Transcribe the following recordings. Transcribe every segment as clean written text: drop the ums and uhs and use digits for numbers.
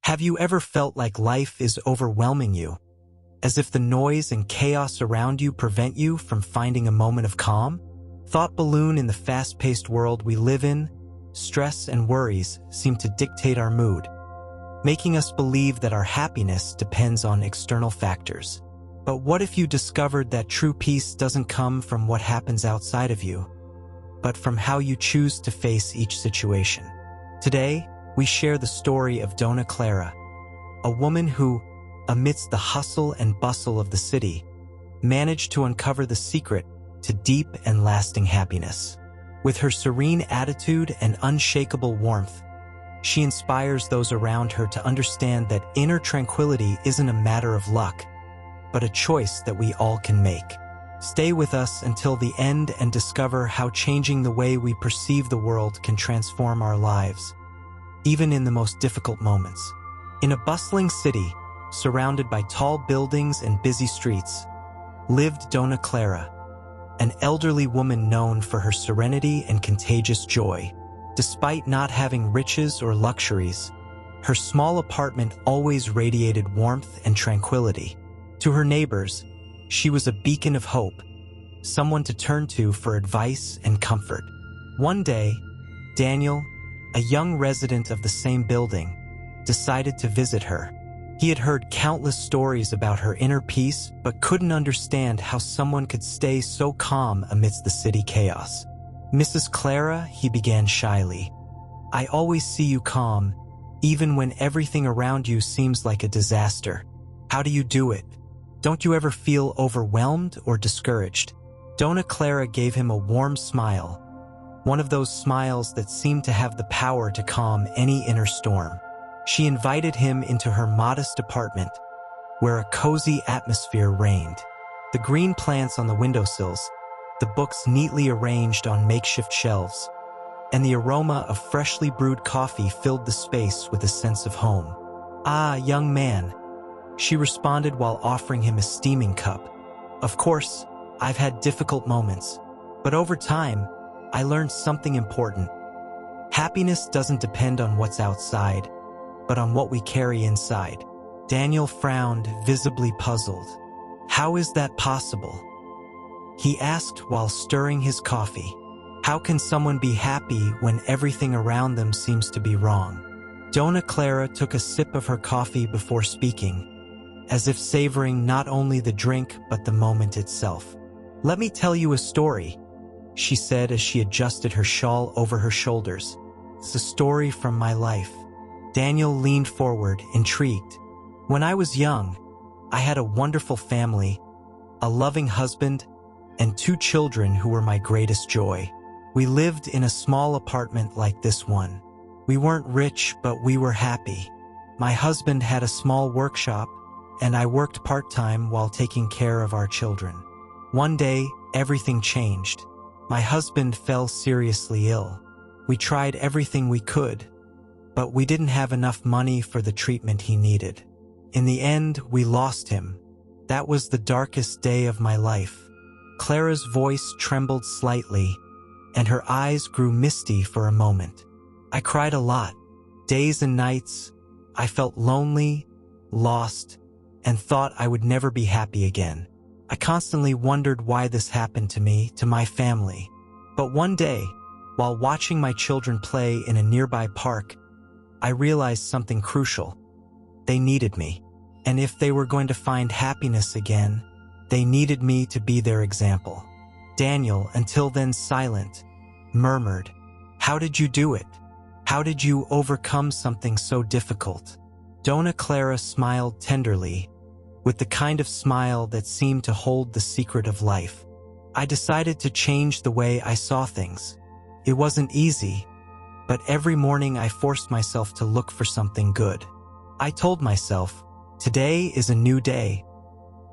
Have you ever felt like life is overwhelming you, as if the noise and chaos around you prevent you from finding a moment of calm? Thought balloon. In the fast-paced world we live in, stress and worries seem to dictate our mood, making us believe that our happiness depends on external factors. But what if you discovered that true peace doesn't come from what happens outside of you, but from how you choose to face each situation? Today, we share the story of Doña Clara, a woman who, amidst the hustle and bustle of the city, managed to uncover the secret to deep and lasting happiness. With her serene attitude and unshakable warmth, she inspires those around her to understand that inner tranquility isn't a matter of luck, but a choice that we all can make. Stay with us until the end and discover how changing the way we perceive the world can transform our lives, even in the most difficult moments. In a bustling city, surrounded by tall buildings and busy streets, lived Doña Clara, an elderly woman known for her serenity and contagious joy. Despite not having riches or luxuries, her small apartment always radiated warmth and tranquility. To her neighbors, she was a beacon of hope, someone to turn to for advice and comfort. One day, Daniel, a young resident of the same building, decided to visit her. He had heard countless stories about her inner peace, but couldn't understand how someone could stay so calm amidst the city chaos. "Mrs. Clara," he began shyly, "I always see you calm, even when everything around you seems like a disaster. How do you do it? Don't you ever feel overwhelmed or discouraged?" Doña Clara gave him a warm smile, one of those smiles that seemed to have the power to calm any inner storm. She invited him into her modest apartment, where a cozy atmosphere reigned. The green plants on the windowsills, the books neatly arranged on makeshift shelves, and the aroma of freshly brewed coffee filled the space with a sense of home. "Ah, young man," she responded while offering him a steaming cup. "Of course, I've had difficult moments, but over time, I learned something important. Happiness doesn't depend on what's outside, but on what we carry inside." Daniel frowned, visibly puzzled. "How is that possible?" he asked while stirring his coffee. "How can someone be happy when everything around them seems to be wrong?" Doña Clara took a sip of her coffee before speaking, as if savoring not only the drink but the moment itself. "Let me tell you a story," she said as she adjusted her shawl over her shoulders. "It's a story from my life." Daniel leaned forward, intrigued. "When I was young, I had a wonderful family, a loving husband, and 2 children who were my greatest joy. We lived in a small apartment like this one. We weren't rich, but we were happy. My husband had a small workshop, and I worked part-time while taking care of our children. One day, everything changed. My husband fell seriously ill. We tried everything we could, but we didn't have enough money for the treatment he needed. In the end, we lost him. That was the darkest day of my life." Clara's voice trembled slightly, and her eyes grew misty for a moment. "I cried a lot. Days and nights, I felt lonely, lost, and thought I would never be happy again. I constantly wondered why this happened to me, to my family. But one day, while watching my children play in a nearby park, I realized something crucial. They needed me. And if they were going to find happiness again, they needed me to be their example." Daniel, until then silent, murmured, "How did you do it? How did you overcome something so difficult?" Doña Clara smiled tenderly, with the kind of smile that seemed to hold the secret of life. "I decided to change the way I saw things. It wasn't easy, but every morning I forced myself to look for something good. I told myself, today is a new day.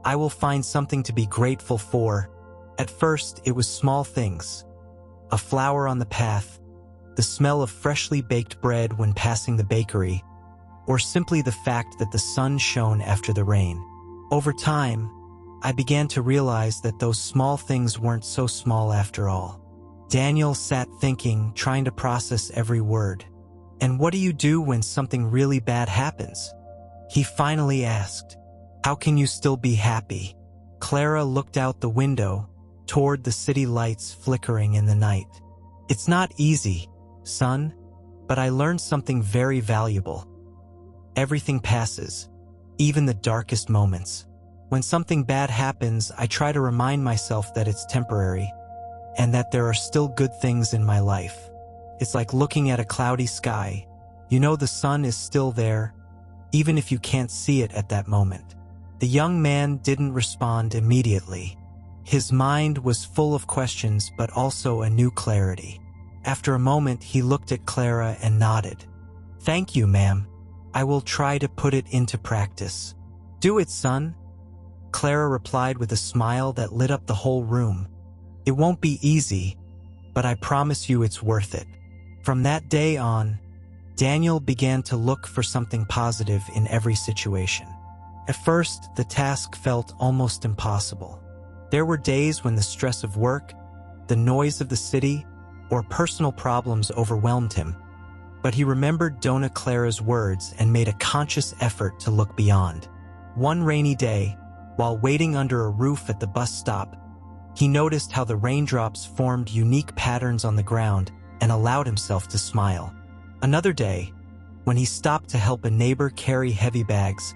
I will find something to be grateful for." At first, it was small things. A flower on the path, the smell of freshly baked bread when passing the bakery, or simply the fact that the sun shone after the rain. Over time, I began to realize that those small things weren't so small after all. Daniel sat thinking, trying to process every word. "And what do you do when something really bad happens?" he finally asked. "How can you still be happy?" Clara looked out the window toward the city lights flickering in the night. "It's not easy, son, but I learned something very valuable. Everything passes, even the darkest moments. When something bad happens, I try to remind myself that it's temporary and that there are still good things in my life. It's like looking at a cloudy sky. You know the sun is still there, even if you can't see it at that moment." The young man didn't respond immediately. His mind was full of questions, but also a new clarity. After a moment, he looked at Clara and nodded. "Thank you, ma'am. I will try to put it into practice." "Do it, son," Clara replied with a smile that lit up the whole room. "It won't be easy, but I promise you it's worth it." From that day on, Daniel began to look for something positive in every situation. At first, the task felt almost impossible. There were days when the stress of work, the noise of the city, or personal problems overwhelmed him. But he remembered Doña Clara's words and made a conscious effort to look beyond. One rainy day, while waiting under a roof at the bus stop, he noticed how the raindrops formed unique patterns on the ground and allowed himself to smile. Another day, when he stopped to help a neighbor carry heavy bags,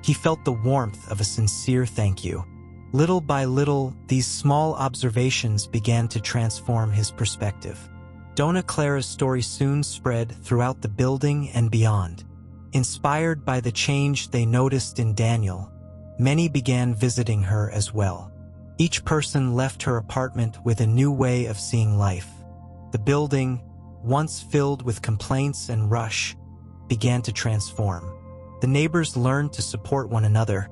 he felt the warmth of a sincere thank you. Little by little, these small observations began to transform his perspective. Doña Clara's story soon spread throughout the building and beyond. Inspired by the change they noticed in Daniel, many began visiting her as well. Each person left her apartment with a new way of seeing life. The building, once filled with complaints and rush, began to transform. The neighbors learned to support one another,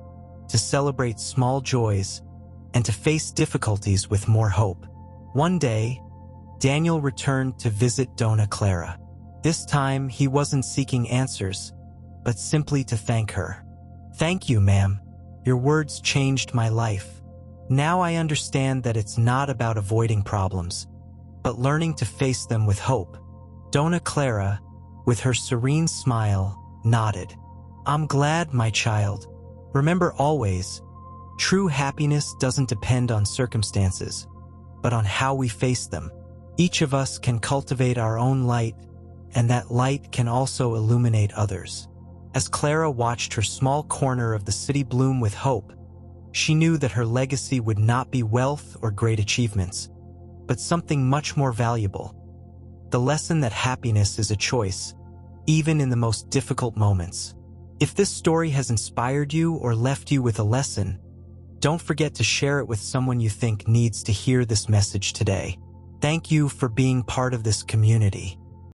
to celebrate small joys, and to face difficulties with more hope. One day, Daniel returned to visit Doña Clara. This time, he wasn't seeking answers, but simply to thank her. "Thank you, ma'am. Your words changed my life. Now I understand that it's not about avoiding problems, but learning to face them with hope." Doña Clara, with her serene smile, nodded. "I'm glad, my child. Remember always, true happiness doesn't depend on circumstances, but on how we face them. Each of us can cultivate our own light, and that light can also illuminate others." As Clara watched her small corner of the city bloom with hope, she knew that her legacy would not be wealth or great achievements, but something much more valuable. The lesson that happiness is a choice, even in the most difficult moments. If this story has inspired you or left you with a lesson, don't forget to share it with someone you think needs to hear this message today. Thank you for being part of this community.